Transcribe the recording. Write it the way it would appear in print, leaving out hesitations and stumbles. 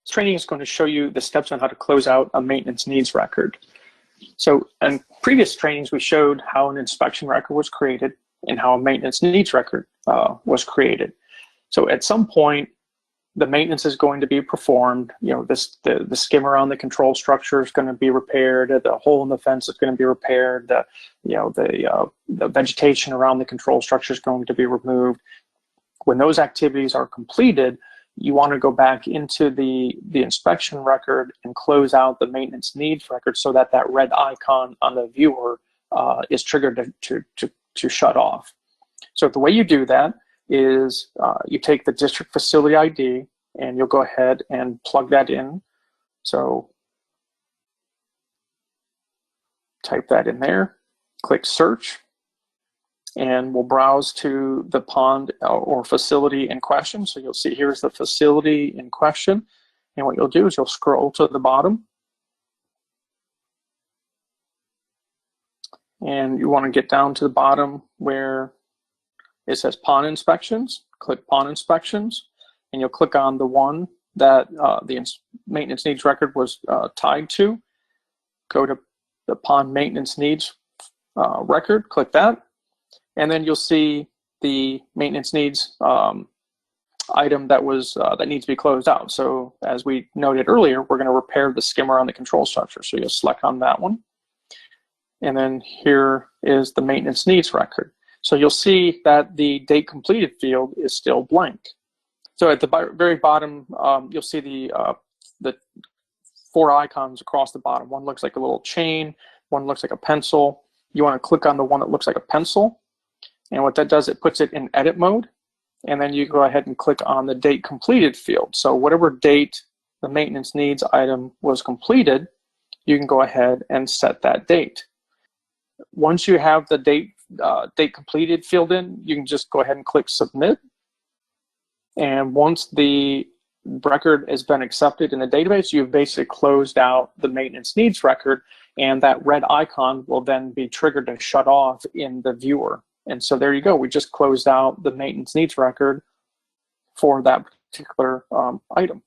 This training is going to show you the steps on how to close out a maintenance needs record. So in previous trainings, we showed how an inspection record was created and how a maintenance needs record was created. So at some point, the maintenance is going to be performed. You know, the skim around the control structure is going to be repaired. The hole in the fence is going to be repaired. The vegetation around the control structure is going to be removed. When those activities are completed, you want to go back into the inspection record and close out the maintenance needs record so that that red icon on the viewer is triggered to shut off. So the way you do that is you take the district facility ID and you'll go ahead and plug that in. So type that in there, click search, and we'll browse to the pond or facility in question. So you'll see here's the facility in question. And what you'll do is you'll scroll to the bottom. And you want to get down to the bottom where it says pond inspections. Click pond inspections, and you'll click on the one that the maintenance needs record was tied to. Go to the pond maintenance needs record, click that, and then you'll see the maintenance needs item that was that needs to be closed out. So as we noted earlier, we're going to repair the skimmer on the control structure. So you'll select on that one, and then here is the maintenance needs record. So you'll see that the date completed field is still blank. So at the very bottom, you'll see the 4 icons across the bottom. One looks like a little chain, one looks like a pencil. You want to click on the one that looks like a pencil. And what that does, it puts it in edit mode. And then you go ahead and click on the date completed field. So whatever date the maintenance needs item was completed, you can go ahead and set that date. Once you have the date completed field in, you can just go ahead and click submit. And once the record has been accepted in the database, you've basically closed out the maintenance needs record, and that red icon will then be triggered to shut off in the viewer. And so there you go. We just closed out the maintenance needs record for that particular item.